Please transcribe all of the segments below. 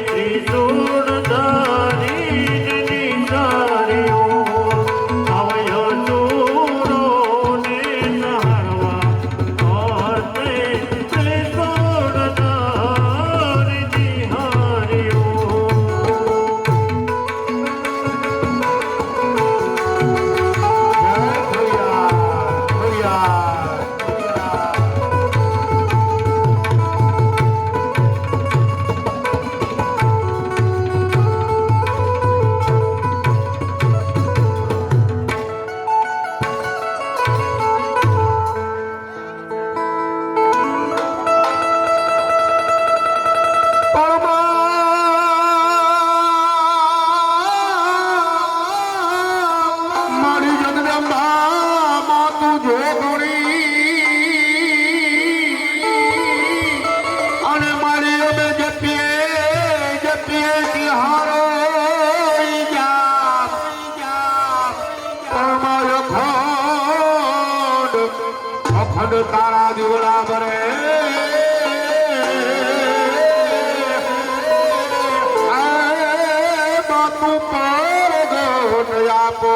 ત્રિશૂળ ધારી તારા દીવડા ભરે બાપુ પર ગોટ આપો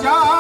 જા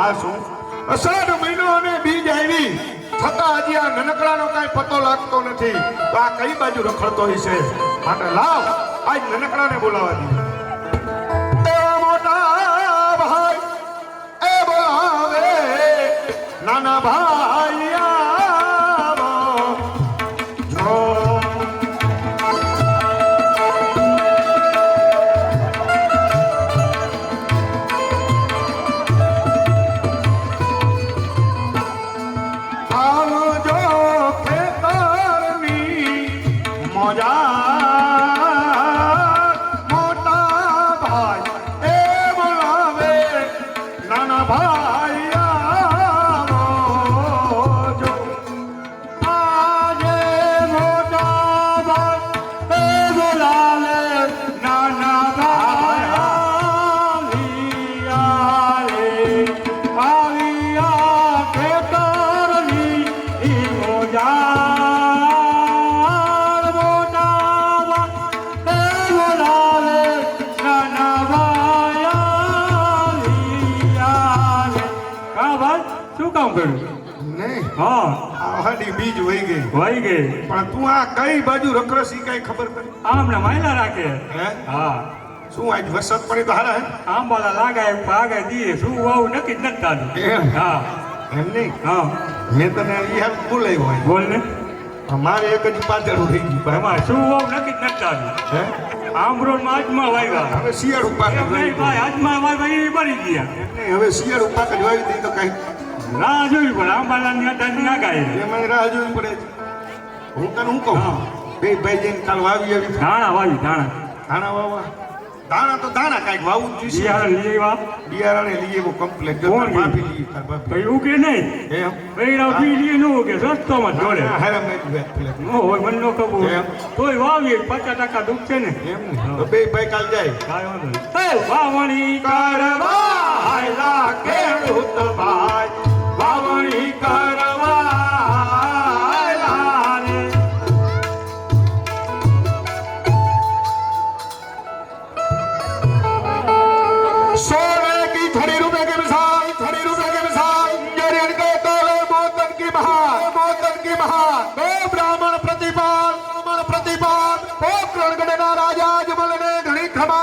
આ શું અષાઢ મહિનો અને બીજ આવી છતાં હજી આ નનકડાનો કાંઈ પતો લાગતો નથી. તો આ કઈ બાજુ રખડતો હશે? માટે લાવ આજ નનકડાને બોલાવા દી. એ મોટા ભાઈ એ બોલાવે નાના ભાઈ આવો જો. બીજ વહી ગઈ પણ તું આ કઈ બાજુ રખરસી કઈ ખબર પડી? આમને માયલા રાખે હે? હા શું આજ વરસાદ પડી તો હારા હે? આંબાલા લાગાય ભાગાય દીએ શું આવું નક્કી જ નથી થાતું. એમ? હા એમ નહીં. હા મેં તને ઈ હાલ બોલાવ્યો હોય. બોલ ને. મારે એક જ પાતળું થઈ ગયું. એમાં શું આવું નક્કી જ નથી થાતું. હે? આંબરોડમાં આજમાં વાવ્યા. હવે શિયાળું પાક જ વાવી ભાઈ આજમાં વાવી મરી ગયા. એમ નહીં, હવે શિયાળું પાક જ વાવી દઈ તો કઈ રાહ જોવી પડે. આંબાલાની અટાની નાગાય એમાં રાહ જોવી પડે. હું તને હું કહું બે ભાઈ જઈને કાલ વાવી આવી ધાણા વાવી ધાણા વાવવા. દાણા તો દાણા કાંઈક વાવવું જ જોઈએ. બિયારણ લઈ આવ્યા. બિયારણે લઈએ બહુ કમ્પ્લેટ કોણ ભાભી લઈએ તાર ભાભી. કઈ ઉગે નહીં એમ પૈડા બી લઈએ ન ઉગે સસ્તોમાં જોડે હારા મેં પ્લેટ ન હોય મન નો કબૂ એમ. તોય વાવીએ 50% દુઃખ છે ને એમ ને તો બે ભાઈ કાલ જાય. કાંઈ વાંધો નહીં. વાવણી કરવા હાયલા ખેડૂત ભાઈ વાવણી કરવા હાયલા રે. सोने की छड़ी रुपए के मिसाल जरियन के तोले मोतन की महान दो ब्राह्मण प्रतिपाल पोकरण गणना राजा जमल ने घणी खमा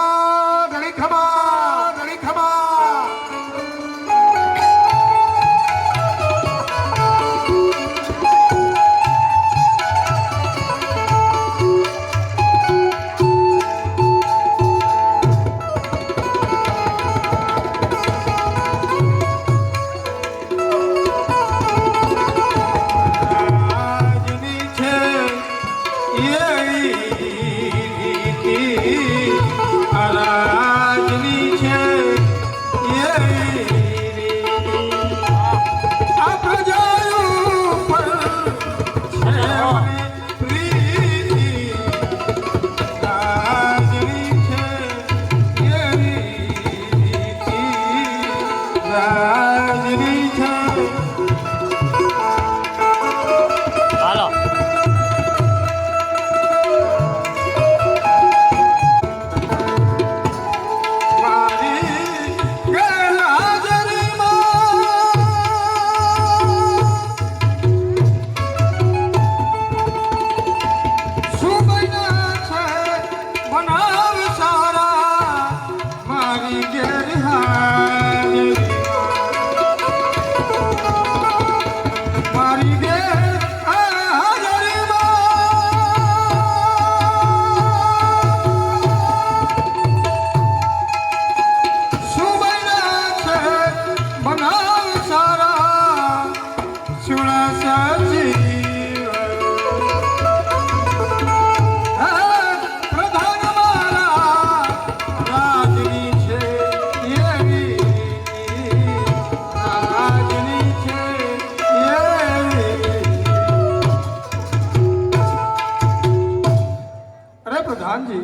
પ્રધાનજી.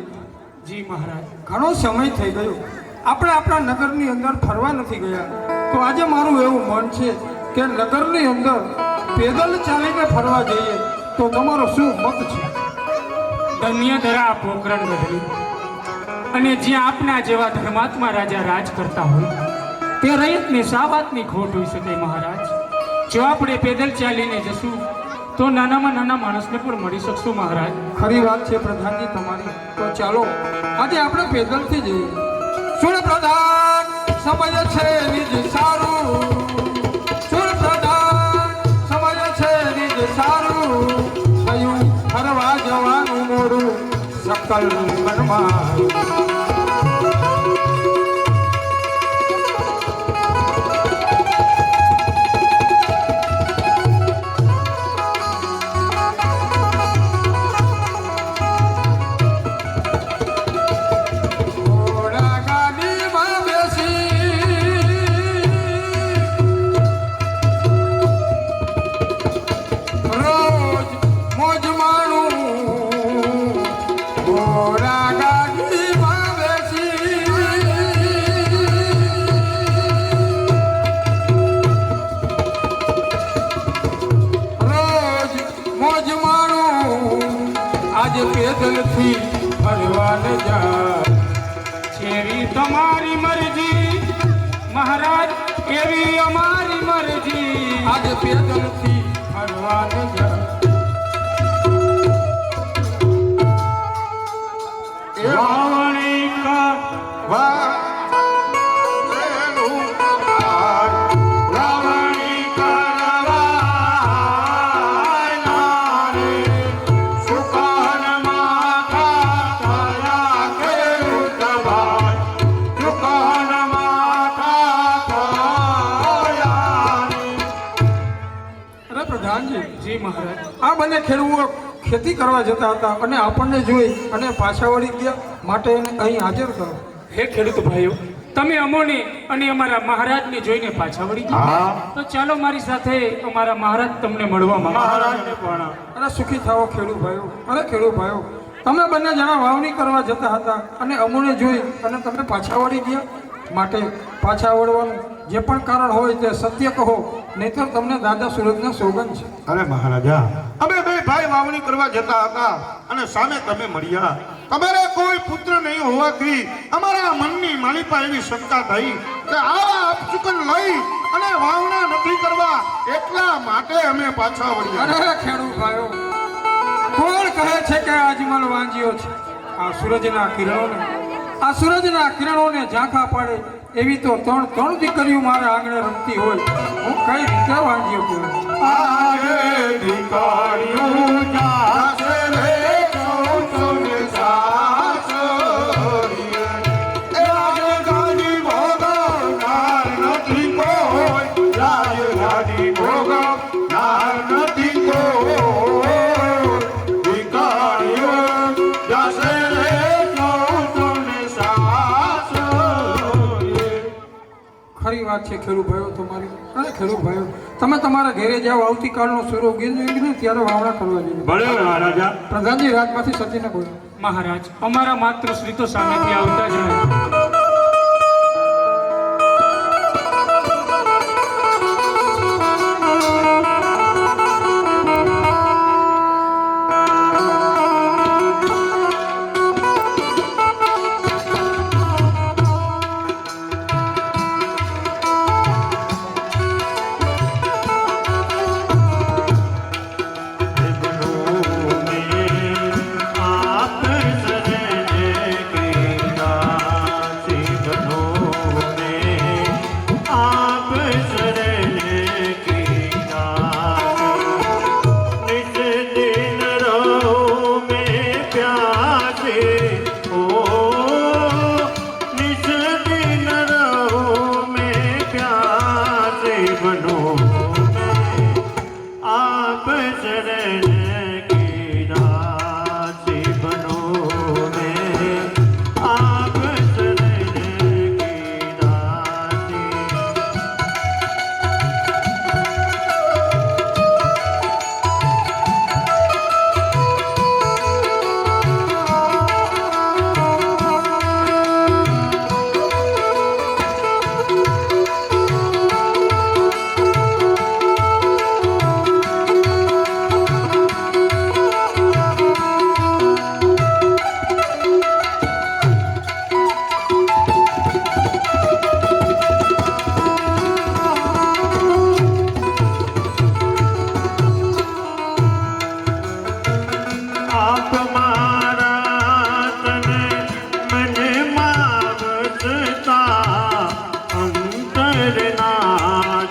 જી મહારાજ, ઘણો સમય થઈ ગયો આપણે આપણા નગરની અંદર ફરવા નથી ગયા. તો આજે મારું એવું મન છે કે નગરની અંદર પેદલ ચાલીને ફરવા જઈએ. તો તમારો શું મત છે? ધન્ય ધરા પોકરણ ગઢવી અને જ્યાં આપના જેવા ધર્માત્મા રાજા રાજ કરતા હોય તે રયતને શા વાતની ખોટ હોઈ શકે મહારાજ? જો આપણે પેદલ ચાલીને જશું તો નાનામાં નાના માણસને પણ મળી શકશું મહારાજ. ખરી વાત છે પ્રધાનજી તમારી. તો ચાલો આજે આપણે પેદલથી જઈએ. સુર પ્રધાન સમય છે નિજ સારું, સુર પ્રધાન સમય છે નિજ સારું, થયું ફરવા જવાનું મોડું સકલ મનમાં. પેદલથી ફરવાને જા. એવી તમારી મરજી મહારાજ, એવી અમારી મરજી. આજે પેદલથી ફરવાને જા. વાવણી કા જી મહારાજ. આ બંને ખેડૂતો ખેતી કરવા જતા હતા અને આપણને જોઈ અને પાછા વળી ગયા, માટે એને અહીં હાજર કરો. હે ખેડૂત ભાઈઓ, તમે અમોને અને અમારા મહારાજને જોઈને પાછા વળી ગયા. તો ચાલો મારી સાથે, અમારા મહારાજ તમને મળવા માંગે. મહારાજને પણ અરે સુખી થાઓ ખેડૂત ભાઈઓ. અરે ખેડૂત ભાઈઓ, તમે બંને જણા વાવણી કરવા જતા હતા અને અમોને જોઈ અને તમે પાછા વળી ગયા, માટે પાછા વળવાનું જે પણ કારણ હોય તે સત્ય કહો, નહીંતર તમને દાદા સુરજના સોગંદ છે. અરે મહારાજા, અમે બે ભાઈ વાવણી કરવા જતા હતા અને સામે તમે મળ્યા. તમારે કોઈ પુત્ર નહીં હોવાથી અમારા મનની માલિપા એવી શંકા થઈ કે આવા અપશુકન લઈ અને વાવણા નથી કરવા, એટલા માટે અમે પાછા વળ્યા. અરે ખેડૂત ભાઈઓ, કોણ કહે છે કે આજમલ વાંજ્યો છે? આ સૂરજના કિરણોને ઝાંખા પાડે એવી તો ત્રણ દીકરીઓ મારા આંગણે રમતી હોય, હું કઈ રીતે વાંજ્યો કહેવાય? આજે દીકરીઓ જાશે રે સૌને સાસરીએ. એ રાજધાની ભોગવનાર નથી કોઈ, રાજધાની ભોગવનાર નથી કોઈ. દીકરીઓ જાશે રે સૌને સાસરીએ. ખરી વાત છે ખેડૂત ભાઈઓ તમારી. અરે ખેડૂત ભાઈઓ, તમે તમારા ઘેરે જાઓ, આવતીકાલનો સૂરો ગીને ત્યારે વાવણા કરવા જઈએ. ભલે મહારાજા. પ્રધાનજી રાજમાંથી સતીને બોલો. મહારાજ, અમારા માતૃશ્રી તો સામેથી આવતા જ રહે.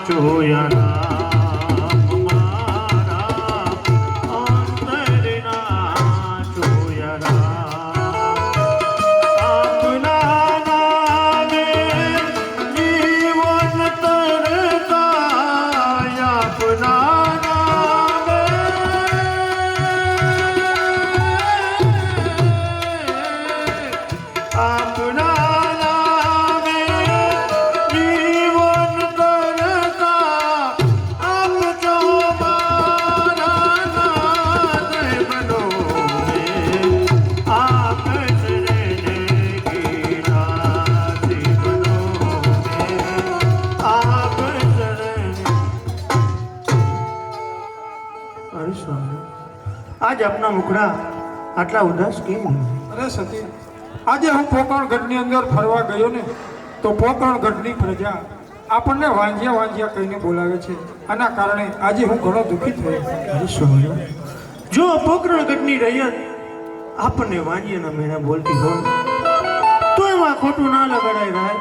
જોયા રામ મારા અંતરના જોયા રામ આપના નામે જીવન તરતા આપના નામે આપના નામે જીવન તરતા આપ જો મારા નાથ બનો રે આપ શરણે ગીરાથી બનો રે આપ શરણે અરે સ્વામી આજ આપના મુખડા આટલા ઉદાસ કેમ અરે સતી, આજે હું પોકરણગઢની અંદર ફરવા ગયો ને તો પોકરણગઢની પ્રજા આપણને વાંજ્યા વાંજ્યા કહીને બોલાવે છે. આના કારણે આજે હું ઘણો દુઃખી થયો. અરે સ્વામી જો પોકરણગઢની રૈયત આપણને વાંજીના મેળા બોલતી હોય તો એમાં ખોટું ના લગાડાય રાય.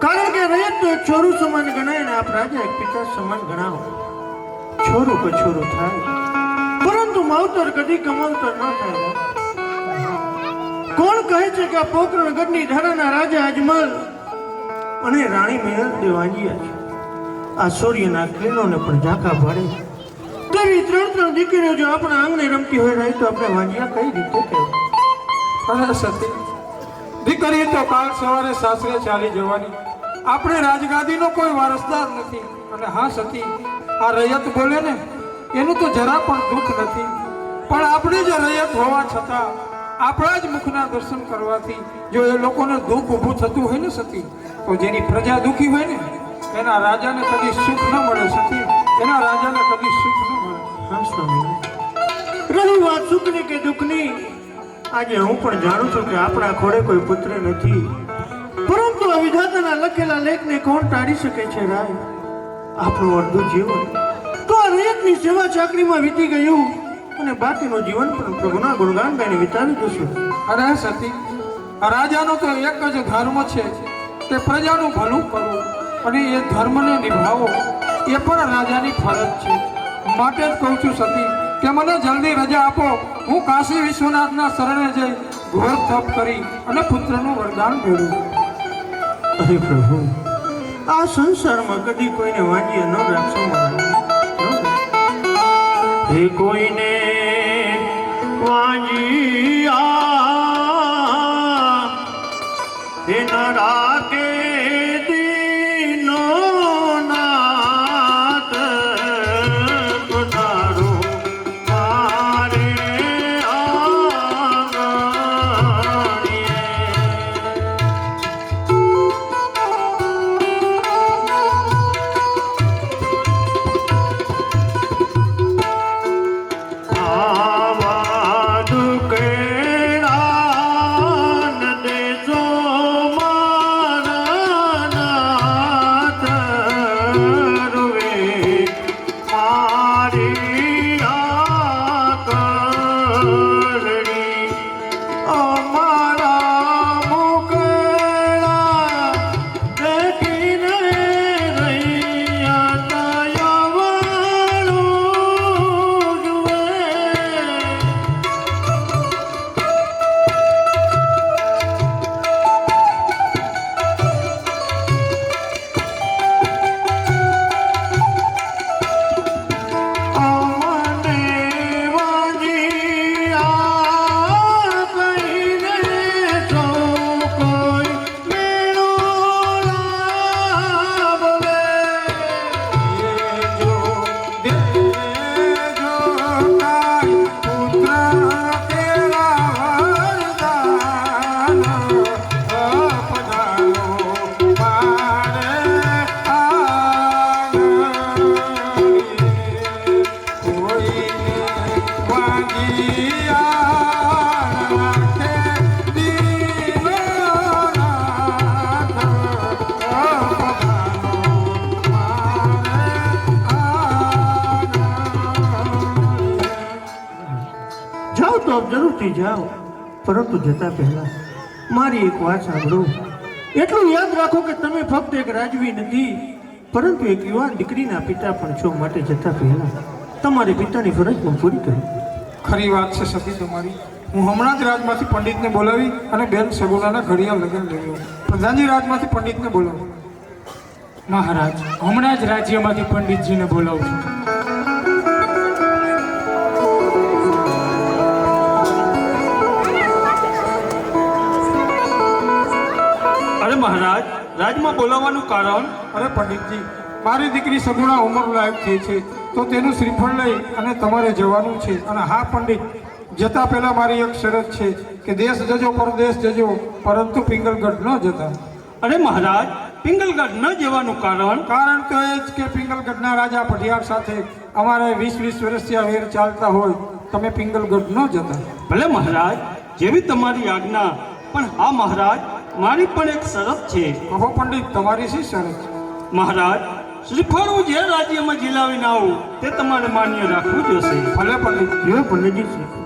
કારણ કે રૈયત તો એક છોરું સમાન ગણાય ને આપ રાજા એક પિતા સમાન ગણાવો. છોરું કે છોરું થાય પરંતુ માવતર કદી કમાવતર ન થાય. કોણ કહે છે કે આ પોકરણગઢની ધારાના રાજા અજમલ અને રાણી મહેર દેવાંજિયા છે. આ સૂર્યના કિરણોને પણ ઝાંખા પાડે તેવી ત્રણ દીકરીઓ જો આપણા આંગણે રમતી હોય રહી તો આપણે વાંજિયા કઈ રીતે કહેવાય? અરે સતી, દીકરી તો કાલ સવારે સાસરે ચાલી જવાની. આપણે રાજગાદીનો કોઈ વારસદાર નથી. અને હા સતી, આ રૈયત બોલે ને એનું તો જરા પણ દુઃખ નથી. પણ આપણે જ રૈયત હોવા છતાં આપણા જ મુખના દર્શન કરવાથી જો એ લોકોને દુઃખ ઊભું થતું હોય ને સતી, તો જેની પ્રજા દુઃખી હોય ને એના રાજાને કદી સુખ ન મળે સતી, એના રાજાને કદી સુખ ન મળે. હા સ્વામી, રહી વાત સુખની કે દુઃખની, આજે હું પણ જાણું છું કે આપણા ખોળે કોઈ પુત્ર નથી. પરંતુ આ વિધાતાના લખેલા લેખને કોણ ટાળી શકે છે રાય? આપણું અડધું જીવન તો આ રૈયતની સેવા ચાકરીમાં વીતી ગયું અને બાકીનું જીવન પણ પ્રભુના ગુણગાન ગાઈને વિતાવી દઈશું. અરે સતી, આ રાજાનો તો એક જ ધર્મ છે કે પ્રજાનું ભલું કરવું, અને એ ધર્મને નિભાવવો એ પણ રાજાની ફરજ છે. માટે જ કહું છું સતી કે મને જલ્દી રજા આપો. હું કાશી વિશ્વનાથના શરણે જઈ ઘોર તપ કરી અને પુત્રનું વરદાન મેળવું. અરે પ્રભુ, આ સંસારમાં કદી કોઈને વાંચ્યા ન રાખશો મારા. હે કોઈને વાંજિયા હે ન રાખે દીનો નાથ પધારો મારે આંગણીએ. આવા દુઃખેડા ન દેજો મારા નાથ રૂવે મારી આકરણી. અમારા મુકડા દેખીને રૈયા દયાવાળું જુએ. અમને વાંજિયા કહીને સૌ કોઈ મેળું ના બોલે. દેજો દેજો કાય પુત્ર કેળા વરદાન અપનાવો મારે આંગણીએ. કોઈને વાંજિયા રાખે દીનો નાથ અપનાવો જાઓ તો આપ જરૂરથી જાઓ, પરંતુ જતા પહેલા મારી એક વાત સાંભળો. એટલું યાદ રાખો કે તમે ફક્ત એક રાજવી નથી, પરંતુ એક યુવાન દીકરીના પિતા પણ છો માટે જતા પહેલા તમારે પિતાની ફરજ પણ પૂરી કરી. ખરી વાત છે સતી તમારી. હું હમણાં જ રાજમાંથી પંડિતને બોલાવી અને બેન સગુણાના ઘડિયા લગ્ન લેવ્યો. પ્રધાનજી રાજમાંથી પંડિતને બોલાવો. મહારાજ હમણાં જ રાજ્યમાંથી પંડિતજીને બોલાવું છું. અરે મહારાજ, રાજમાં બોલાવવાનું કારણ? અરે પંડિતજી, મારી દીકરી સગુણા ઉંમર લાયક થઈ છે તો તેનું શ્રીફળ લઈ અને તમારે જવાનું છે. અને હા પંડિત, જતા પહેલા મારી એક શરત છે કે દેશ જજો પરદેશ જજો પરંતુ પિંગલગઢ ન જતા. અરે મહારાજ, પિંગલગઢ ન જવાનું કારણ? કારણ તો એ જ કે પિંગલગઢના રાજા પઢિયાર સાથે અમારે 20-20 વર્ષથી આ વેર ચાલતા હોય. તમે પિંગલગઢ ન જતા. ભલે મહારાજ, જેવી તમારી આજ્ઞા. પણ હા મહારાજ, મારી પણ એક શરત છે. કહો પંડિત, તમારી શી શરત? મહારાજ, શ્રીફળ હું જે રાજ્યમાં જીલાવીને આવું તે તમારે માન્ય રાખવું જોશે. ભલે પંડિત. જો પંડિતજી શ્રી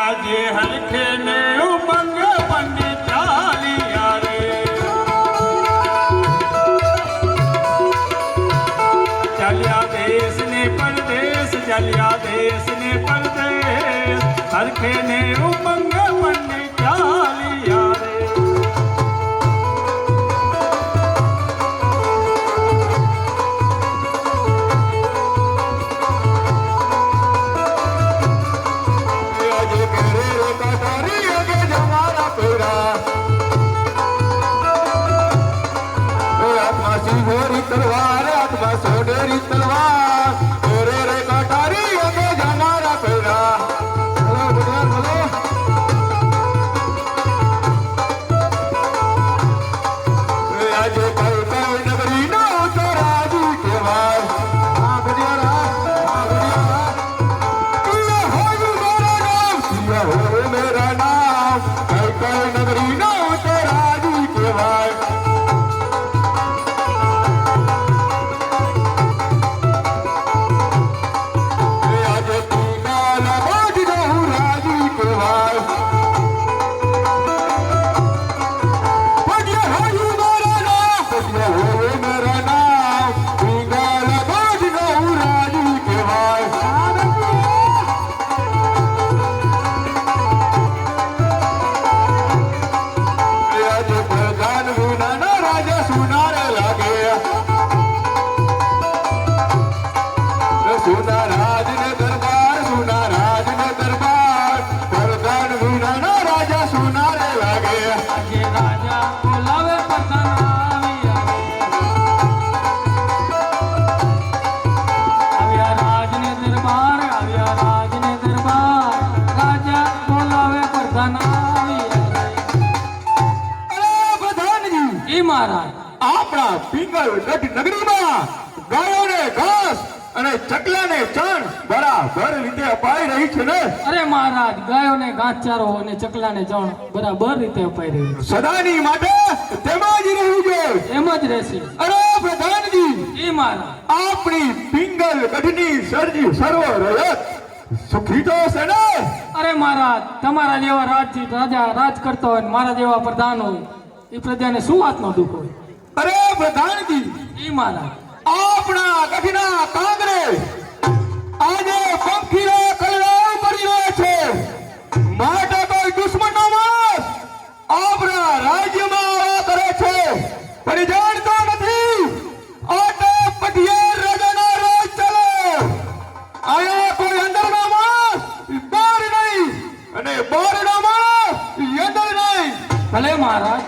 આજે હરખે ને ઉમંગ પંડિત ચાલિયા રે. ચાલ્યા દેશ ને પરદેશ, ચાલ્યા દેશ ને પરદેશ, હરખે ને ઉમંગ પંડિત ચાલિયા રે. તલવાર હાથમાં સોનેરી તલવાર, રે રે કટારી અગે જમારા પેરા. બોલો બોલો બોલો. આજે કઈ કઈ નગરી નો તો રાજુ કહેવાય. આ બડિયારા, આ બડિયારા. હોય મારા નામ, હોય મેરા નામ. કઈ કઈ નગરી નો તો રાજુ કહેવાય. આપણા પિંગલગઢ નગરીમાં ગાયોને ઘાસ અને ચકલાને ચણ બરાબર રીતે અપાઈ રહી છે ને? અરે મહારાજ, ગાયોને ઘાસચારો અને ચકલાને ચણ બરાબર રીતે અપાઈ રહ્યું છે. સદાની માટે તેમાં જ રહેવું જોઈએ. એમ જ રહેશે. અરે પ્રધાનજી, એ મહારાજ, આપણી પિંગલગઢની સર્જી સર્વ રયત સુખી તો છે ને? અરે મહારાજ, તમારા જેવા રાજથી રાજા રાજ કરતો હોય ને મારા જેવા પ્રધાન હોય, એ પ્રજાને શું વાતનો દુઃખ હોય? અરે પ્રધાનજી, એ મહારાજ, આપણા ગઢના કાંગરે આજે પંખીનો કલરવ પડી રહ્યો છે. માટે કોઈ દુશ્મનનો માણસ આપણા રાજ્યમાં આવ્યા કરે છે પણ જાણતો નથી. આટો પઢિયાર રાજાના રાજ ચાલે. આયા કોઈ અંદરના માણસ બહાર નહીં અને બહારના માણસ અંદર નહીં. ભલે મહારાજ.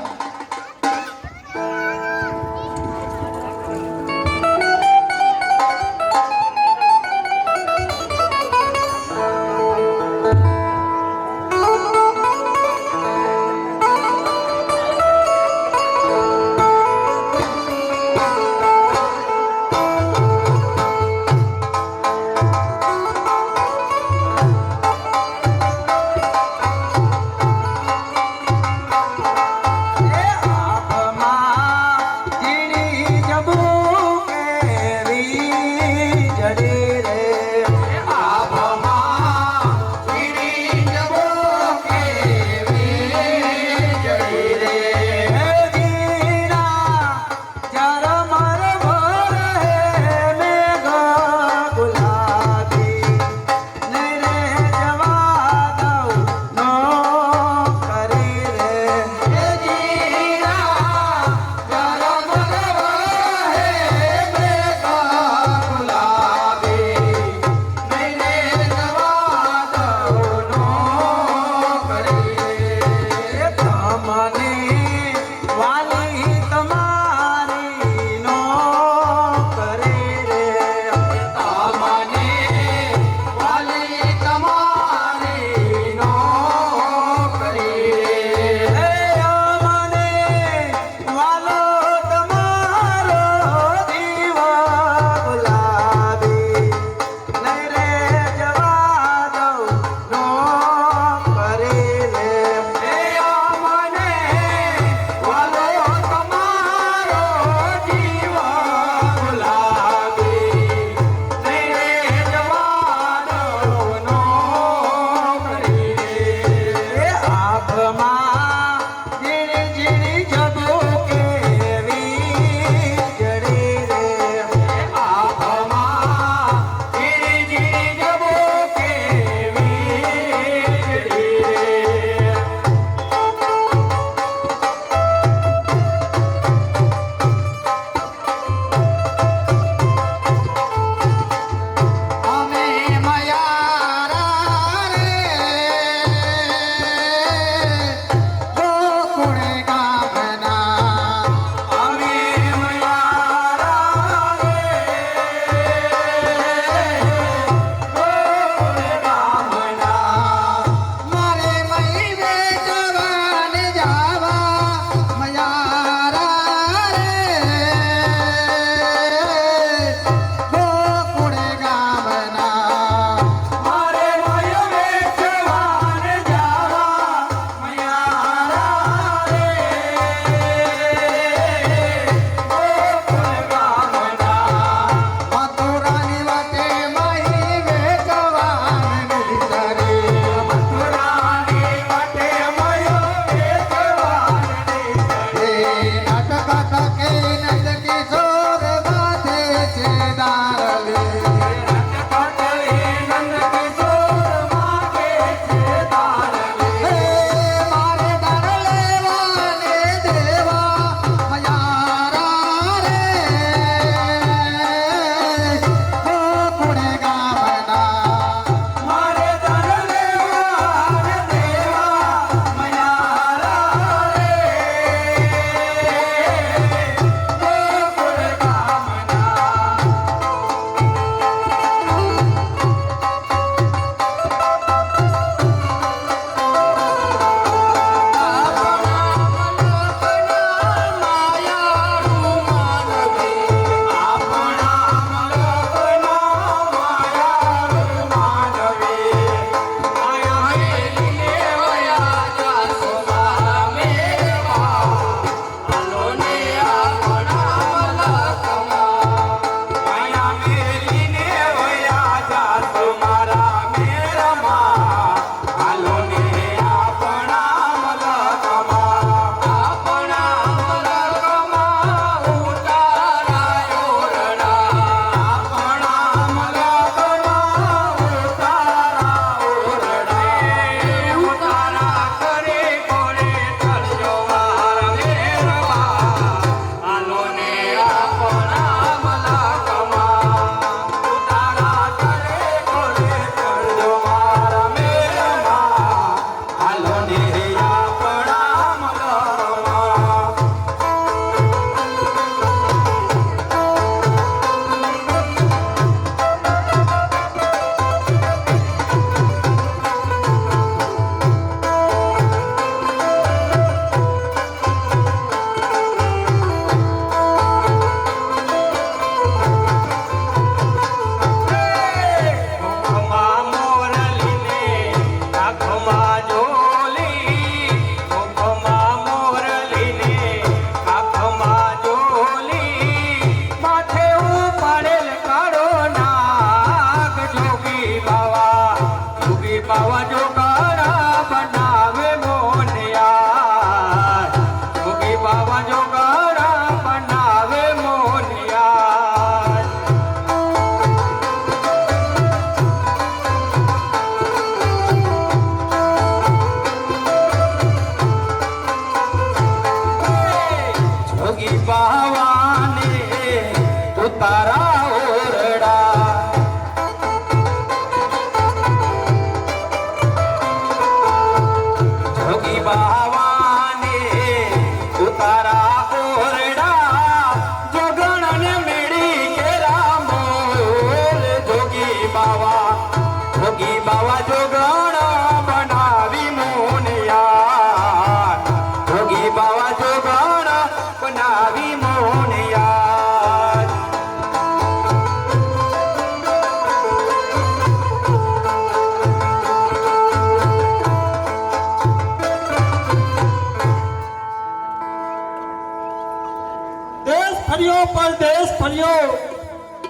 પરદેશ ફર્યો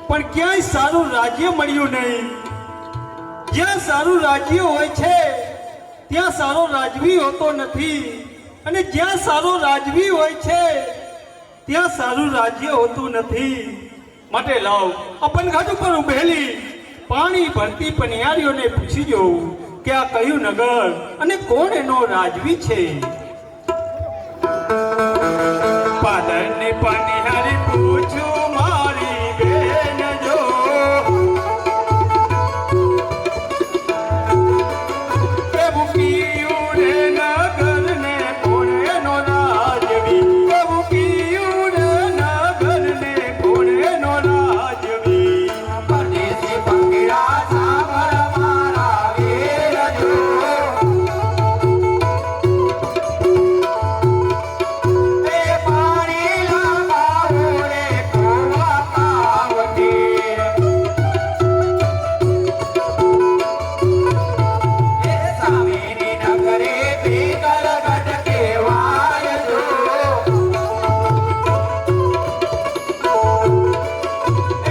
પણ ક્યાંય સારું રાજ્ય મળ્યું નહીં. જ્યાં સારું રાજ્ય હોય છે ત્યાં સારો રાજવી હોતો નથી, અને જ્યાં સારો રાજવી હોય છે ત્યાં સારું રાજ્ય હોતું નથી. માટે લાવ આ પનઘાટ ઉપર ઉભેલી પાણી ભરતી પનિયારીઓને પૂછી જોઉં કે આ કયું નગર અને કોણ એનો રાજવી છે. પાદરની પનિયારી પૂછું મારી બેન જો, એવું કયું રે નગર ને કોણ એનો રાજવી, એવું કયું રે નગર ને કોણ એનો રાજવી. પરદેશી પંગીરા સાંભળ મારા વીર જો, એ પાણી લાંબાવો રે કોવા કાવટી, એ સામેની નગરે પીગળગઢ કહેવાય જો,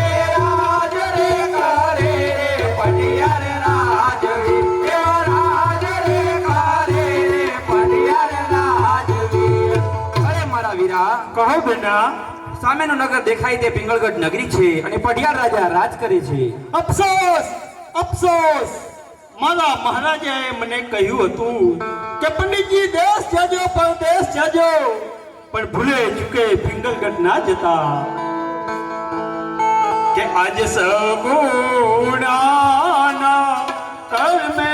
એ રાજ રે કરે રે પટિયાર રાજવી, એ રાજ રે કરે રે પટિયાર રાજવી. અરે મારા વીરા, કહો બેટા. સામેનું નગર દેખાય તે પિંગળગઢ નગરી છે અને પઢિયાર રાજા રાજ કરે છે. અફસોસ અફસોસ, મારા મહારાજાએ મને કહ્યું હતું કે પંડિતજી દેશ જાજો પરદેશ જાજો, પણ ભૂલે ચૂકે પિંગલગઢ ના જતા. કે આજ સગુણાના કર્મે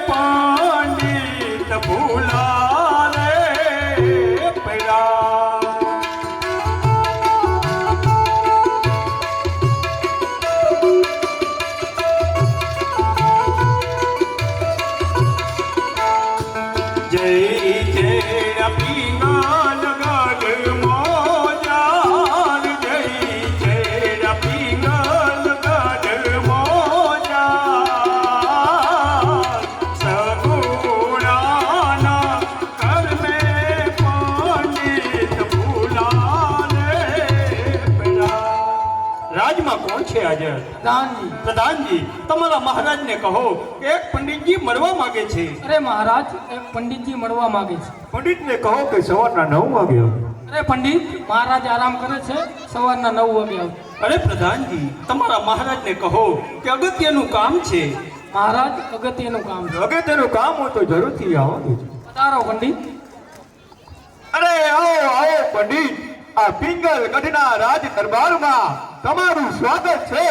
પંડિત ભૂલા રે પૈડા. જય જય પિંગલગઢ મોજાર, જય જય પિંગલગઢ મોજાર. સગુણાના કર્મે પંડિત ભૂલા રે પૈડા. રાજમાં કોણ છે હાજર? દાનજી. પ્રધાનજી, તમારા મહારાજને કહો કે એક પંડિતજી મળવા માંગે છે. અરે મહારાજ, એક પંડિતજી મળવા માંગે છે. પંડિતને કહો કે સવારના 9 વાગે આવે. અરે પંડિત, મહારાજ આરામ કરે છે, સવારના 9 વાગે આવજો. અરે પ્રધાનજી, તમારા મહારાજને કહો કે અગત્યનું કામ છે. મહારાજ, અગત્યનું કામ છે. અગત્યનું કામ હોય તો જરૂરથી આવવાનું છે. પધારો પંડિત. અરે આવો આવો પંડિત, આ પિંગલગઢના રાજ દરબારમાં તમારું સ્વાગત છે.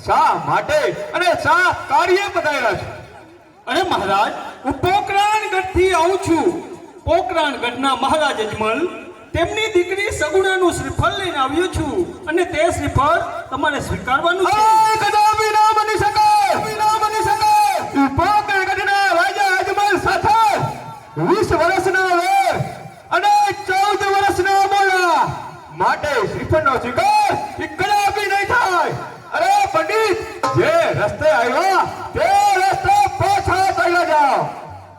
શા માટે અને શા કાર્ય બતાવ્યા છે? અરે મહારાજ, હું પોકરાણગઢથી આવું છું. પોકરાણગઢના મહારાજ અજમલ તેમની દીકરી સગુણાનું શ્રીફળ લઈને આવ્યો છું, અને તે શ્રીફળ તમારે સ્વીકારવાનું છે. કદાપી ના બની શકે, ના બની શકે. ઈ પોકરગઢના રાજા અજમલ સાથે 20 વર્ષના વેર અને 14 વર્ષના મોલા માટે શ્રીફળનો સ્વીકાર ઈ કદાપી નહીં થાય. અરે પંડિત, જે રસ્તે આવ્યા તે રસ્તે પાછા ચાલ્યા જાઓ.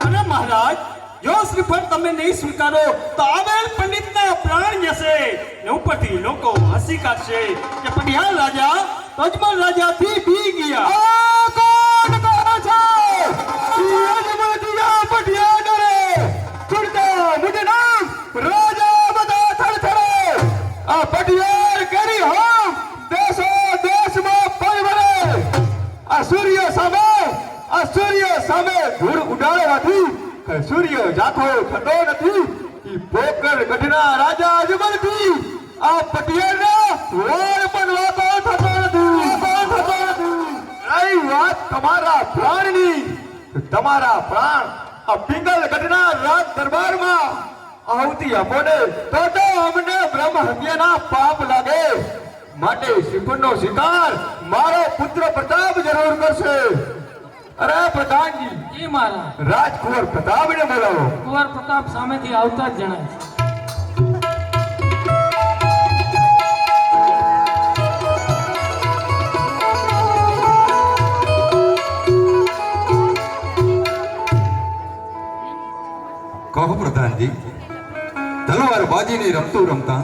અરે મહારાજ, જો શ્રીફળ તમે નહીં સ્વીકારો તો આવેલ પંડિતના પ્રાણ જશે, ને ઉપરથી લોકો હસી કાઢશે કે પટિયાર રાજા અજમલ રાજાથી બી ગયા. આ કોણ કહે છે? ઈ અજમલ દિયા પટિયા ડરે. સુનતા મુજે નામ રાજા બધા થરથરે. આ પટિયાર કરી હમ દેશો દેશમાં પરવરે. આ સૂર્ય સામે ધૂળ ઉડાડવાથી સૂર્ય ઝાંખો થતો નથી. ઈ પોકરગઢના રાજા અજમલથી આ પટિયારના વાળ પણ વાતો થતો નથી. રહી વાત તમારા પ્રાણની, તમારા પ્રાણ આ પિંગલગઢના રાજ દરબારમાં આહુતિ આપો ને તો અમને બ્રહ્મ હત્યાના પાપ લાગે. માટે શ્રીફળનો શિકાર મારો પુત્ર પ્રતાપ જરૂર કરશે. અરે પ્રધાનજી, જી મહારાજ. રાજકુંવર પ્રતાપને બોલાવો. કુંવર પ્રતાપ સામેથી આવતા જ જણાય છે. કહો પ્રધાનજી, તલવાર બાજીને રમતું રમતા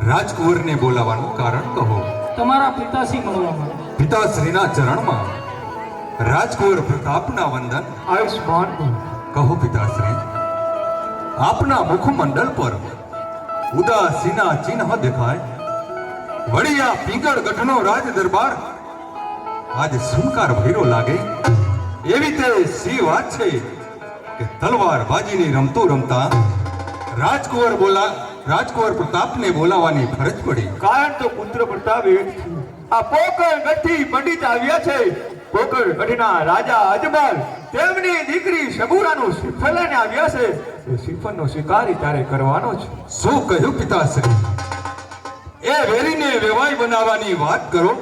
રાજકુંવરને બોલાવવાનું કારણ કહો. તમારા પિતાશ્રી મળવા માંગે. પિતાશ્રીના ચરણમાં રાજકુંવર પ્રતાપના વંદન. આયુષ્માન ભવ. કહો પિતાશ્રી, આપના મુખમંડળ પર ઉદાસીના ચિહ્ન દેખાય. વળી આ પિંગળ ગઢનો રાજ દરબાર આજ સુનકાર ભર્યો લાગે. એવી તે સી વાત છે કે તલવાર બાજીની રમતું રમતા રાજકુંવર પ્રતાપને બોલાવવાની ફરજ પડી. કારણ તો પુત્ર પ્રતાપ એ જ છે. આ પોકળ ગઢથી પંડિત આવ્યા છે. પોકળ ગઢના રાજા અજમલ તેમની દીકરી સગુરાનું શ્રીફળ લઈને આવ્યા છે. એ શ્રીફળનો શિકાર તારે કરવાનો છે. શું કહ્યું પિતાશ્રી? એ વેરીને વેવાઈ બનાવવાની વાત કરો.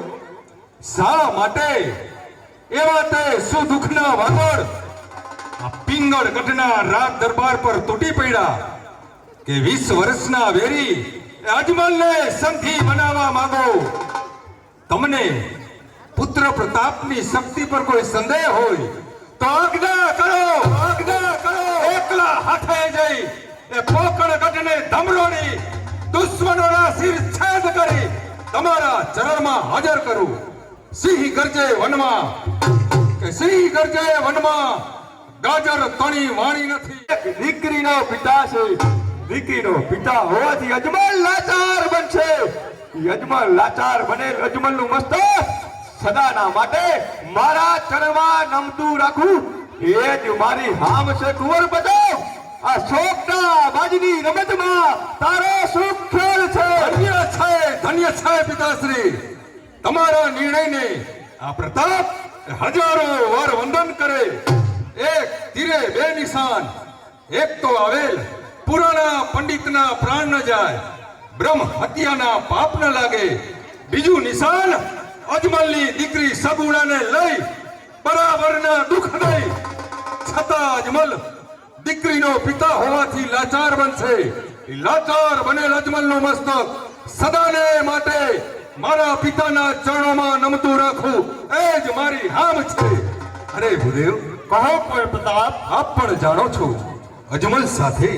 શા માટે? એવા તે શું દુઃખના વાગોળ આ પિંગળ ગઢના રાજ દરબાર પર તૂટી પડ્યા કે 20 વર્ષના વેરી એ અજમલને સંધિ બનાવવા માંગો? તમને પુત્ર પ્રતાપની શક્તિ પર કોઈ સંદેહ હોય તો આજ્ઞા કરો, આજ્ઞા કરો. એકલા હાથે જઈ એ પોકળ ગઢને ધમરોડી દુશ્મનોના શિર છેદ કરી તમારા ચરણમાં હાજર કરું. સિંહ ગરજે વનમાં કે સિંહ ગરજે વનમાં ગાજર તણી વાણી નથી. એક દીકરીનો પિતા છે. દીકરીનો પિતા હોવાથી અજમલ લાચાર બનશે. ઈ અજમલ લાચાર બને અજમલનું મસ્તક સદાના માટે મારા ચરણમાં નમતું રાખું એ જ મારી હામ છે. કુંવર બજાવ આ શોકના બાજીની રમતમાં તારો સુખ ખેલ છે. ધન્ય છે પિતાશ્રી. તમારા નિર્ણયને આ પ્રતાપ હજારો વાર વંદન કરે. એક તીરે બે નિશાન. એક તો આવેલ પુરાણા પંડિતના પ્રાણ ન જાય, બ્રહ્મ હત્યાના પાપ ન લાગે. બીજું નિશાન અજમલની દીકરી સગુણાને લઈ બરાબરના દુઃખ દઈ. છતાં અજમલ દીકરીનો પિતા હોવાથી લાચાર બનશે. એ લાચાર બનેલ અજમલનું મસ્તક સદાને માટે મારા પિતાના ચરણોમાં નમતું રાખું એ જ મારી હામ છે. અરે ભૂદેવ, કહો કોઈ પ્રતાપ. આપ પણ જાણો છો અજમલ સાથે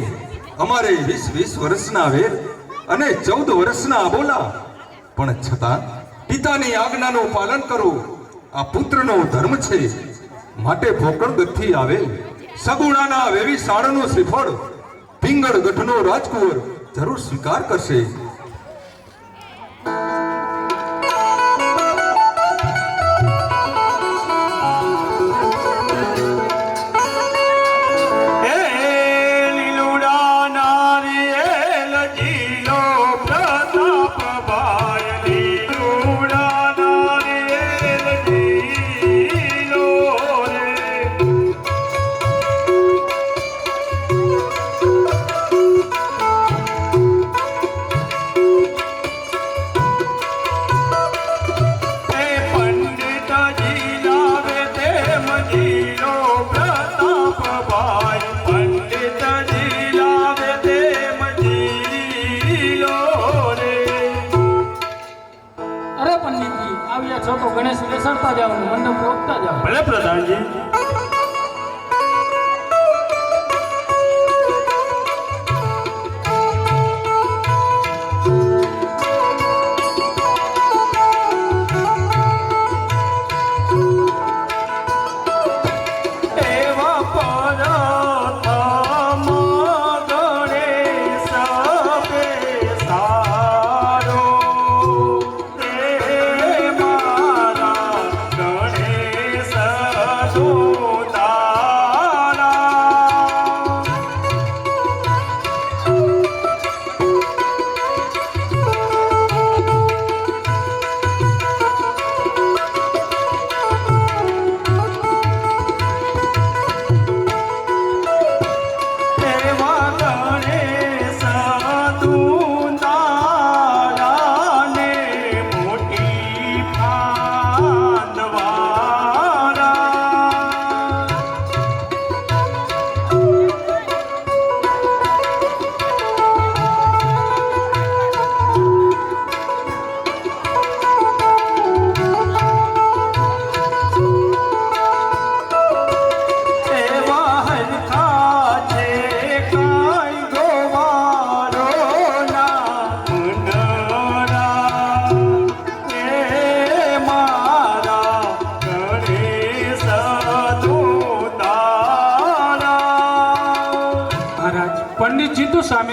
અમારે 20 વર્ષના વેર અને 14 વર્ષના અબોલા. પણ છતાં પિતાની આજ્ઞાનું પાલન કરવું આ પુત્રનો ધર્મ છે. માટે પોકળ ગઢથી આવેલ સગુણાના વેવી સાળનું શ્રીફળ પિંગળ ગઢનો રાજકુંવર જરૂર સ્વીકાર કરશે. તો ગણેશ બેસાડતા જાવ, મંડપ રોકતા જાવ. ભલે પ્રધાનજી. Oh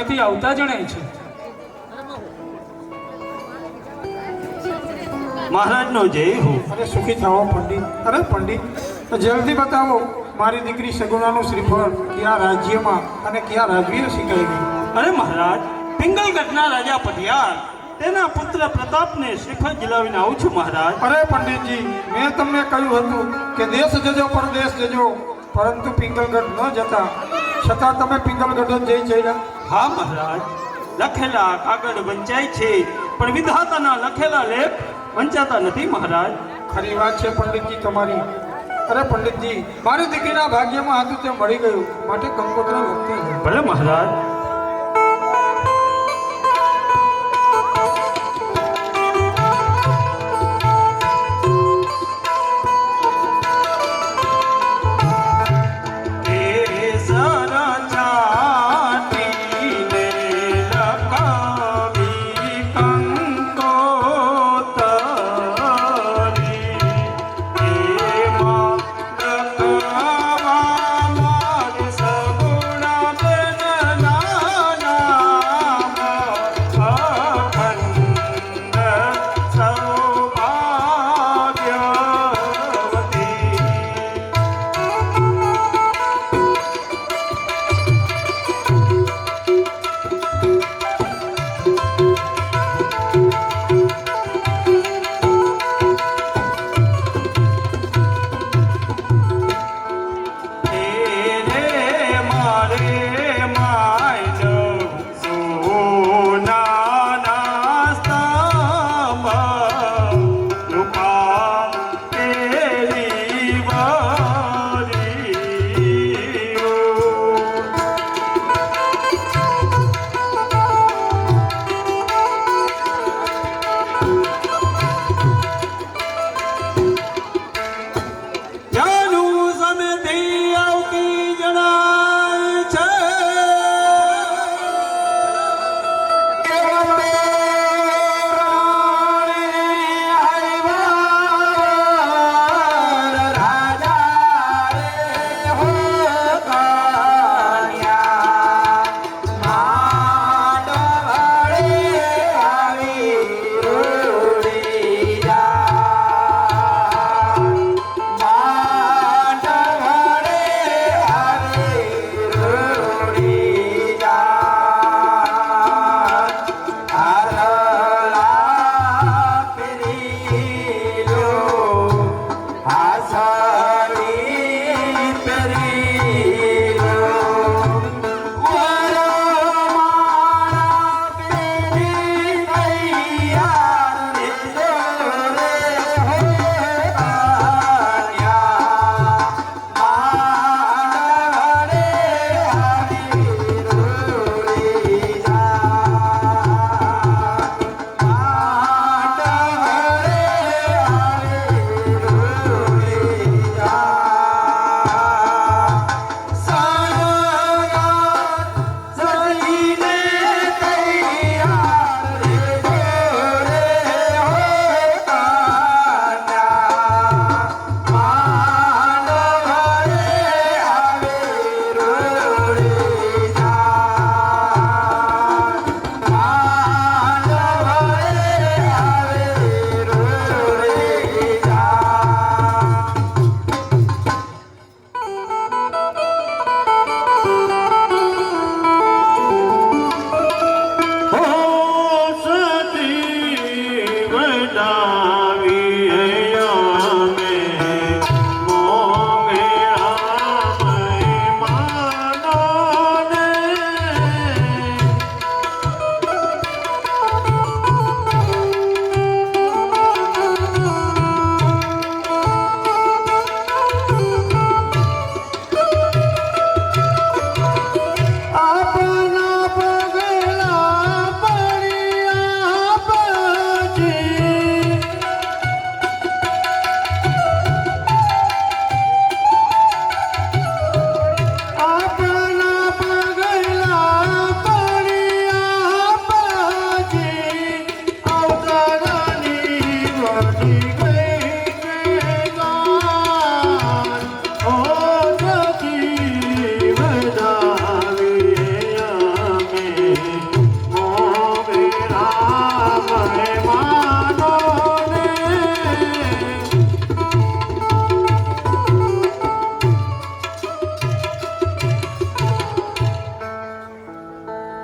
ત્યાંથી આવતા જણાય છે. મહારાજનો જય હો. અરે સુખી થાઓ પંડિત. અરે પંડિત, જલ્દી બતાવો મારી દીકરી સગુણાનું શ્રીફળ કયા રાજ્યમાં અને કયા રાજવીએ શીખાઈ ગઈ? અરે મહારાજ, પિંગલગઢના રાજા પટિયાર તેના પુત્ર પ્રતાપને શ્રીફળ જલાવીને આવું છું મહારાજ. અરે પંડિતજી, મેં તમને કહ્યું હતું કે દેશ જજો પરદેશ જજો, પરંતુ પિંગલગઢ ન જતા, છતાં તમે પિંગલગઢ જ જઈ જયા. હા મહારાજ, લખેલા કાગળ વંચાય છે પણ વિધાતાના લખેલા લેખ વંચાતા નથી મહારાજ. ખરી વાત છે પંડિતજી તમારી. અરે પંડિતજી, મારી દીકરીના ભાગ્યમાં હતું તે મળી ગયું, માટે કંકોત્રા લખતા જાઓ. ભલે મહારાજ. સગુણા બેન ના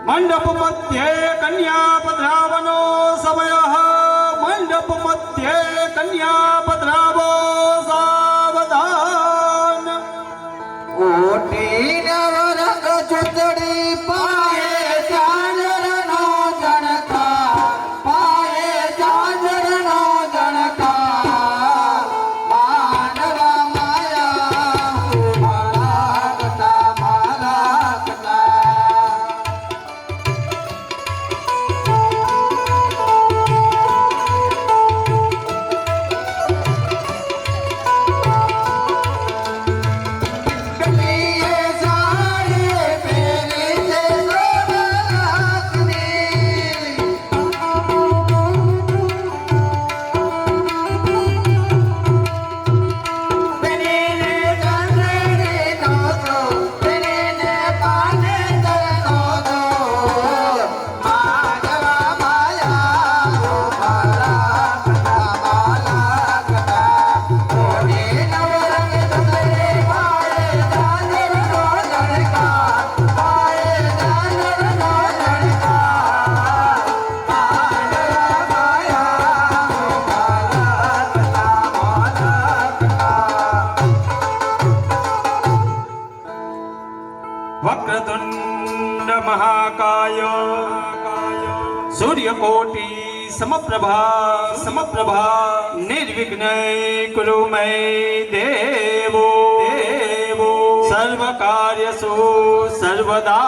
મંડપ મધ્યે કન્યા પધરાવનો સમય મંડપ મધ્યે કન્યા પધરાવો સાવધાન ઓટી નવરંગ ચુંદડી પાયે ચાંદરનો જણકાર પાયે ચાંદરનો જણકાર માનવા માયા મારા કથા કલીએ સાડીએ પહેરી છે સોનાની પેરીને ચંદ્રને નોતો પેરીને પાને તરનો દો માનવા માયા મારા કથા ઓડી નવરંગ ચંદ્રને પાયે ચાંદરનો જણકાર પાયે ચાંદરનો જણકાર માનવા માયા મારા વક્રતુંડ મહાકાય સૂર્યકોટિ સમપ્રભા નિર્વિઘ્ન કુરુ મે દેવો સર્વ કાર્યસુ સર્વદા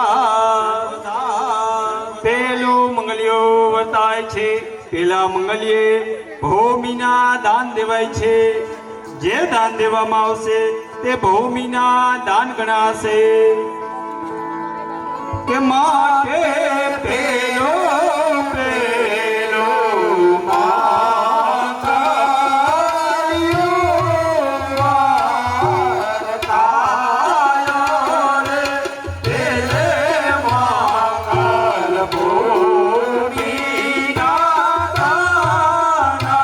પેલું મંગલ્યો વર્તાય છે પેલા મંગલ્યે ભૂમિના દાન દેવાય છે જે દાન દેવામાં આવશે તે ભૂમિના દાન ગણાશે કે માટે પેલો પેલો માંગલ્યો વર્તાયો રે પેલે મંગલ ભૂમિના દાના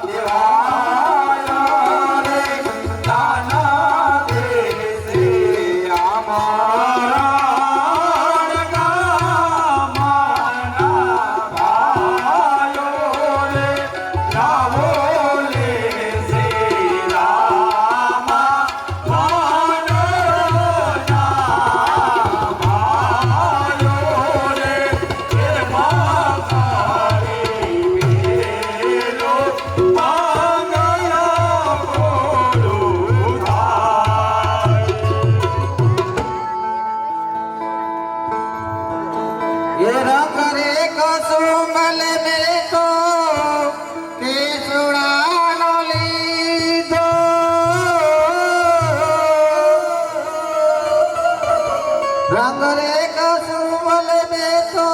દેવાયો રે દાના દેશે અમારા ये रंग रे कसुमल में तो केसुड़ानो लीधो रंग रे कसुमल में तो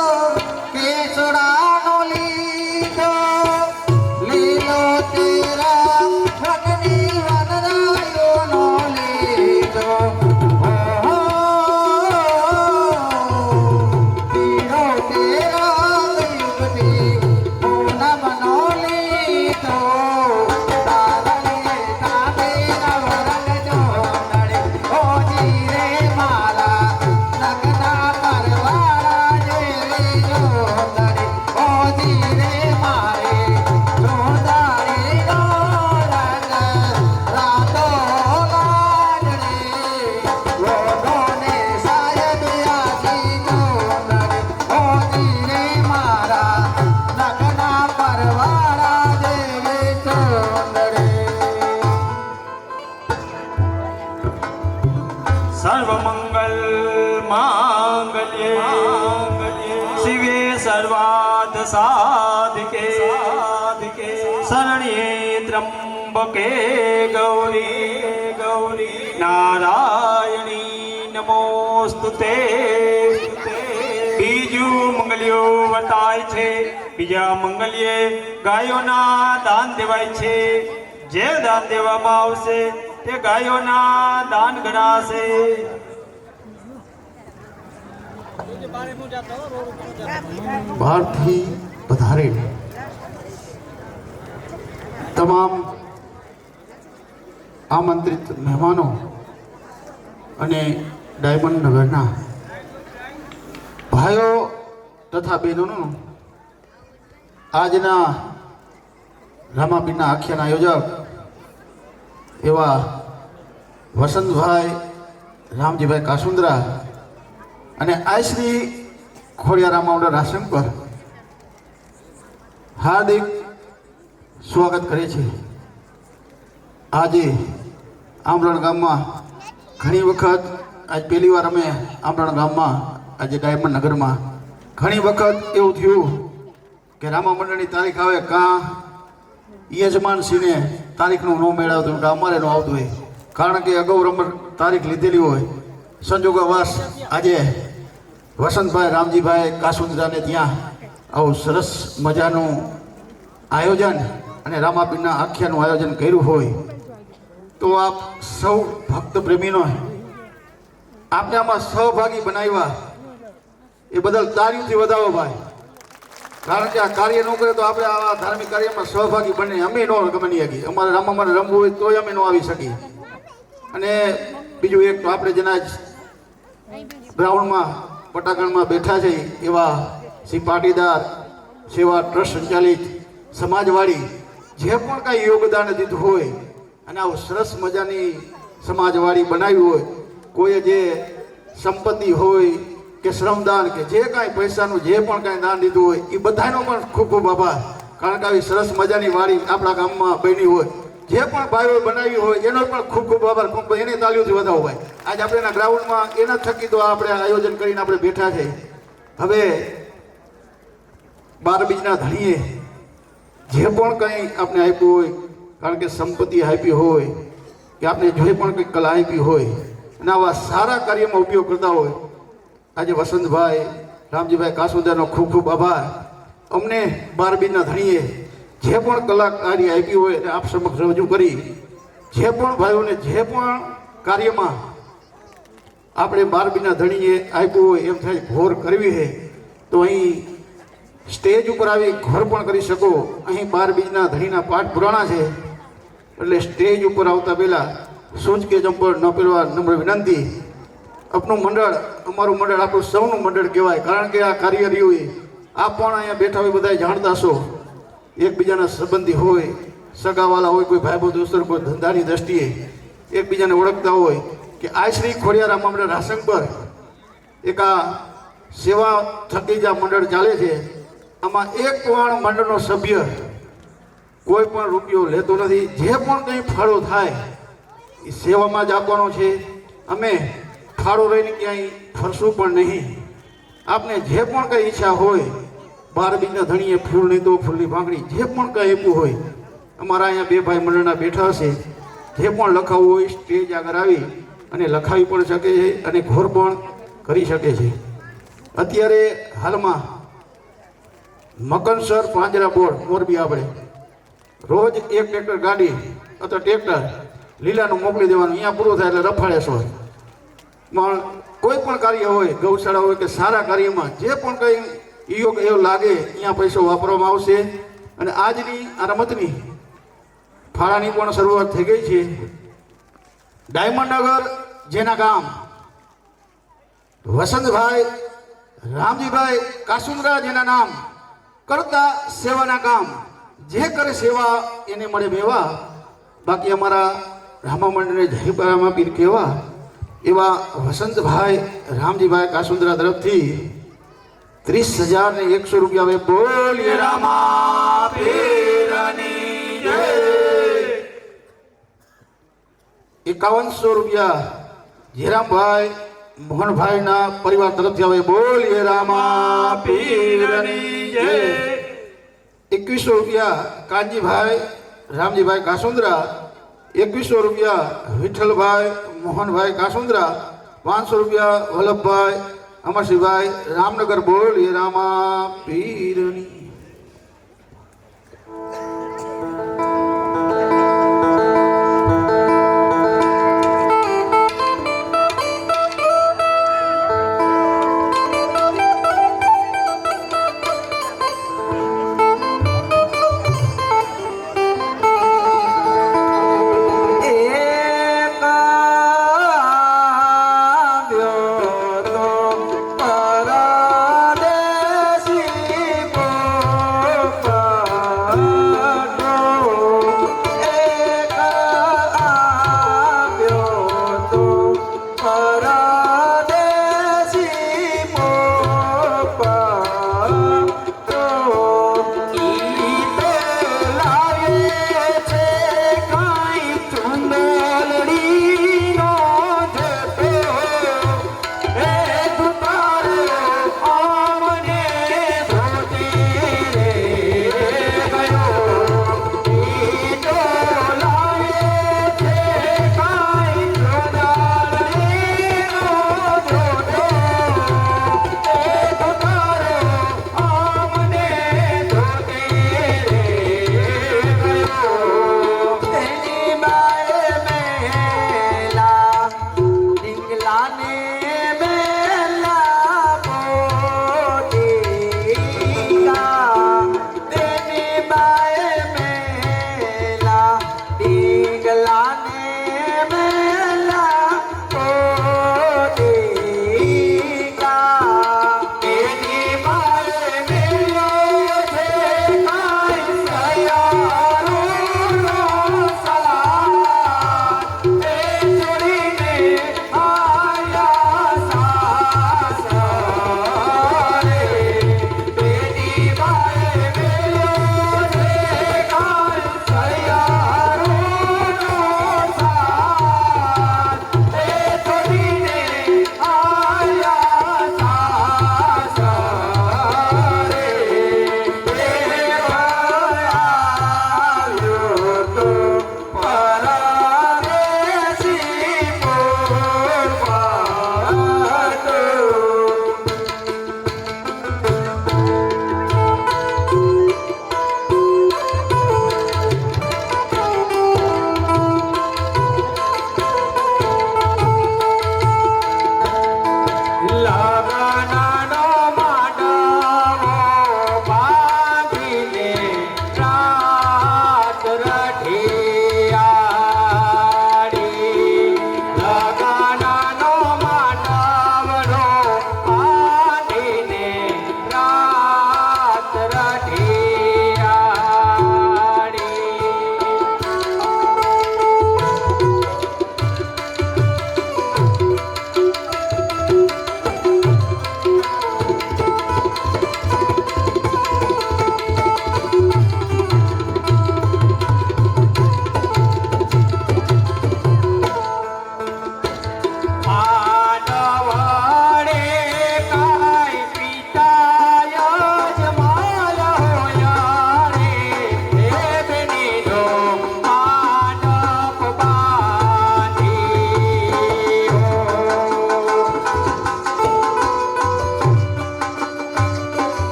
केसुड़ानो लीधो लीलो तेरा वननी वनरायो नो लीधो पीड़ो तेरा युवती पूनम नोली तो तारले काटे नवरंग जोड़े ओ जीरे माला लगना परवारा जेरे जोड़े ओ जीरे मारे जोड़ारे जोड़न रातो लाडरे वो दोने शायद आसी जोड़े ओ जीरे मारा लगना परवारा जेरे जोड़े सर्वमंगल मांगल्ये शिवे सर्वार्थ साधिके शरण्ये त्र्यंबके गौरी नारायणी नमोस्तुते બીજું મંગલ્યો વર્તાય છે બીજા મંગલ્યે ગાયોના દાન દેવાય છે જે દાન દેવામાં આવશે તે ગાયોના દાન ગણાશે બહારથી પધારેલ તમામ આમંત્રિત મહેમાનો અને ડાયમંડ નગરના ભાઈઓ તથા બહેનોનું આજના રામાપીરના આખ્યાના આયોજક એવા વસંતભાઈ રામજીભાઈ કાસુંદ્રા અને આ શ્રી ખોડિયારામ માવડા રાસંગ પર હાર્દિક સ્વાગત કરે છે. આજે આંબરણ ગામમાં ઘણી વખત આજ પહેલી વાર અમે આંબરણ ગામમાં આજે ડાયમંડ નગરમાં ઘણી વખત એવું થયું કે રામા મંડળની તારીખ આવે કાં યજમાનશ્રીને તારીખનું ન મેળવતું કે અમારે ન આવતું હોય, કારણ કે અગાઉ તારીખ લીધેલી હોય. સંજોગોવશ આજે વસંતભાઈ રામજીભાઈ કાસુંદ્રાને ત્યાં આવું સરસ મજાનું આયોજન અને રામાપીરના આખ્યાનું આયોજન કર્યું હોય તો આપ સૌ ભક્ત પ્રેમીનો આપણે આમાં સહભાગી બનાવ્યા એ બદલ તાળીઓથી વધાવો ભાઈ, કારણ કે આ કાર્ય ન કરે તો આપણે આવા ધાર્મિક કાર્યમાં સહભાગી બને અમે ન ગમની શકીએ. અમારે રામામાં રમવું હોય તોય અમે ન આવી શકીએ. અને બીજું એક તો આપણે જેના ગ્રાઉન્ડમાં પટાકણમાં બેઠા છે એવા શ્રી પાટીદાર સેવા ટ્રસ્ટ સંચાલિત સમાજવાડી જે પણ કાંઈ યોગદાન દીધું હોય અને આવું સરસ મજાની સમાજવાડી બનાવી હોય, કોઈએ જે સંપત્તિ હોય કે શ્રમદાન કે જે કાંઈ પૈસાનું જે પણ કાંઈ દાન દીધું હોય એ બધાનો પણ ખૂબ ખૂબ આભાર, કારણ કે આવી સરસ મજાની વાડી આપણા ગામમાં બની હોય. જે પણ ભાઈઓ બનાવી હોય એનો પણ ખૂબ ખૂબ આભાર, ખૂબ એને તાલીઓથી વધાવો ભાઈ. આજે આપણે એના ગ્રાઉન્ડમાં એના થકી તો આપણે આયોજન કરીને આપણે બેઠા છે. હવે 12 બીજના ધણીએ જે પણ કંઈ આપણે આપ્યું હોય, કારણ કે સંપત્તિ આપી હોય કે આપણે જે પણ કંઈ કલા આપી હોય અને આવા સારા કાર્યમાં ઉપયોગ કરતા હોય, આજે વસંતભાઈ રામજીભાઈ કાસુંદ્રાનો ખૂબ ખૂબ આભાર. અમને 12 બીજના ધણીએ જે પણ કલાકારી આપી હોય એને આપ સમક્ષ રજૂ કરી, જે પણ ભાઈઓને જે પણ કાર્યમાં આપણે 12 બીજના ધણીએ આપ્યું હોય એમ થાય ઘોર કરવી છે તો અહીં સ્ટેજ ઉપર આવી ઘોર પણ કરી શકો. અહીં 12 બીજના ધણીના પાઠ પુરાણા છે, એટલે સ્ટેજ ઉપર આવતા પહેલાં સૂચ કે ચંપલ ન પહેરવા નમ્ર વિનંતી. આપનું મંડળ, અમારું મંડળ આપણું સૌનું મંડળ કહેવાય, કારણ કે આ કાર્ય રહ્યું આ પણ અહીંયા બેઠા હોય બધા જાણતા છો, એકબીજાના સંબંધી હોય, સગાવાલા હોય, કોઈ ભાઈ ભાઈ દોસ્તર, કોઈ ધંધાની દ્રષ્ટિએ એકબીજાને ઓળખતા હોય કે આ શ્રી ખોડિયારામ મામલે રાસંગ પર એક આ સેવા થકી જ આ મંડળ ચાલે છે. આમાં એક પણ મંડળનો સભ્ય કોઈ પણ રૂપિયો લેતો નથી. જે પણ કંઈ ફાળો થાય એ સેવામાં જ આપવાનો છે. અમે ફાળો રહીને ક્યાંય ફરશું પણ નહીં. આપને જે પણ કંઈ ઈચ્છા હોય, 12 બીજના ધણીએ ફૂલ નહીં તો ફૂલની ભાંગડી જે પણ કંઈ આપ્યું હોય, અમારા અહીંયા 2 ભાઈ મંડળના બેઠા હશે, જે પણ લખાવવું હોય સ્ટેજ આગળ આવી અને લખાવી પણ શકે છે અને ઘોર પણ કરી શકે છે. અત્યારે હાલમાં મકનસર પાંજરા બોર્ડ મોરબી આપણે રોજ એક ટ્રેક્ટર ગાડી અથવા ટ્રેક્ટર લીલાનું મોકલી દેવાનું, અહીંયા પૂરું થાય એટલે રફાળેશ્વર પણ કોઈ પણ કાર્ય હોય, ગૌશાળા હોય કે સારા કાર્યમાં જે પણ કંઈ યોગ એવું લાગે અહીંયા પૈસો વાપરવામાં આવશે. અને આજની આ રમતની ફાળાની પણ શરૂઆત થઈ ગઈ છે. ડાયમંડ નગર જેના ગામ વસંતભાઈ રામજીભાઈ કાસુંદ્રા જેના નામ કરતા સેવાના કામ, જે કરે સેવા એને મળે મેવા. બાકી અમારા રામા મંડળને જય રામાપીર કહેવા એવા વસંતભાઈ રામજીભાઈ કાસુંદ્રા તરફથી 30,100 રૂપિયા હવે બોલીએ રામાપીરની જય. 5100 રૂપિયા જેરામભાઈ મોહનભાઈના પરિવાર તરફથી હવે બોલીએ રામાપીરની જય. 2100 રૂપિયા કાનજીભાઈ રામજીભાઈ કાસુંદ્રા. 2100 રૂપિયા વિઠ્ઠલભાઈ મોહનભાઈ કાસુંદ્રા. 500 રૂપિયા વલ્લભભાઈ અમરસિંહભાઈ રામનગર બોલીએ રામાપીરની. પરા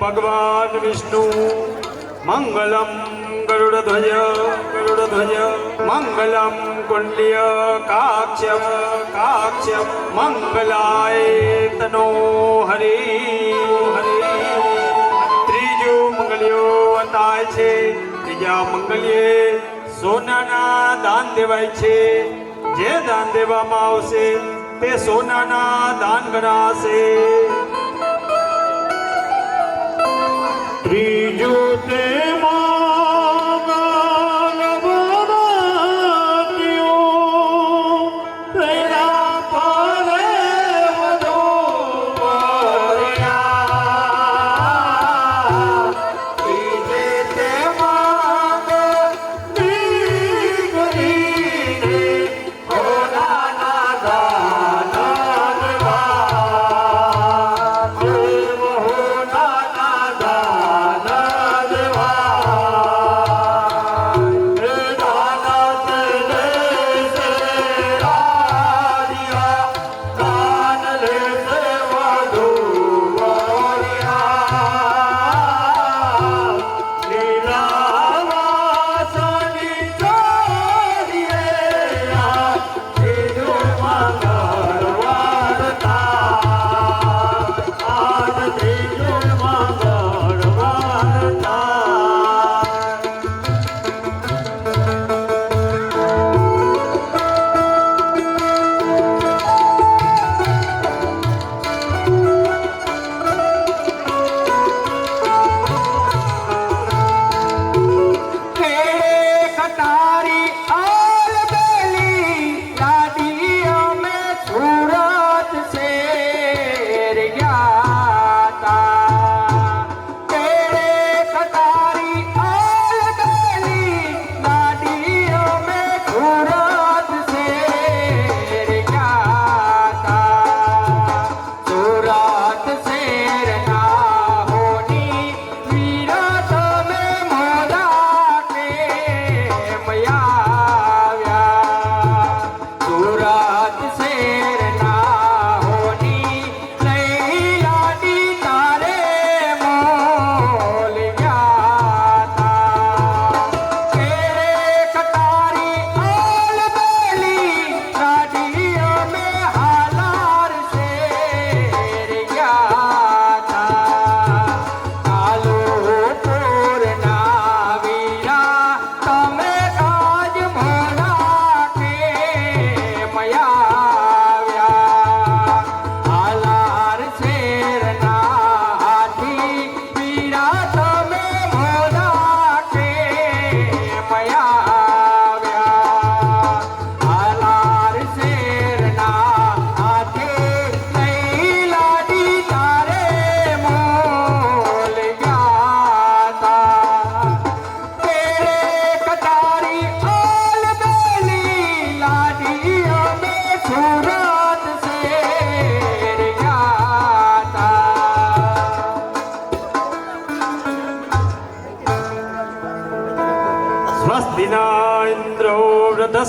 ભગવાન વિષ્ણુ મંગલમ ગરુડધ્વજ મંગલમ કુંડ્ય કાક્ષ્યમ મંગલાય તનો હરિ ત્રીજું મંગલ્યો વતાય છે. ત્રીજા મંગલ્યે સોનાના દાન દેવાય છે. જે દાન દેવામાં આવશે તે સોનાના દાન ગણાશે. ત્રીજું તે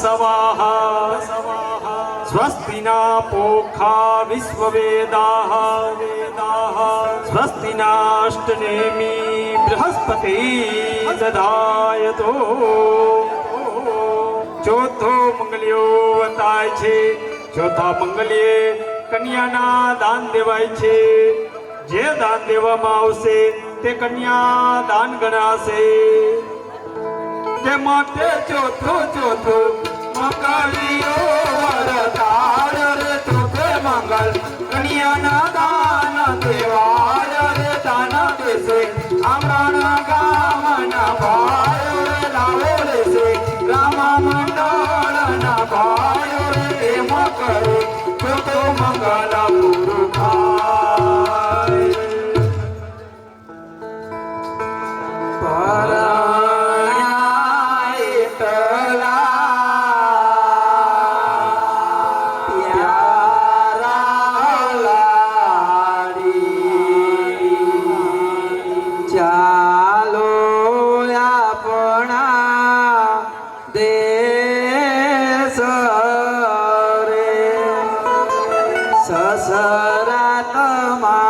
સવાહ સ્વસ્તિ ના પોખા વિશ્વવેદાઃ સ્વસ્તિ નાષ્ટનેમિ બૃહસ્પતિ દધાયતો. ચોથો મંગલ્યો વતાય છે. ચોથા મંગલ્યે કન્યાના દાન દેવાય છે. જે દાન દેવામાં આવશે તે કન્યા દાન ગણાશે. તે માટે ચોથો મંગલ્યો વરદાય રે ચોથે મંગલ કન્યાના દાન દેવાય રે દાન દેશે. આમણા ગામના ભાઈ રે લાવો લેશે. રામ મંડળના ભાઈ રે એમ કરે ચોથો મંગલ પૂરું થાય. સસરા તમારા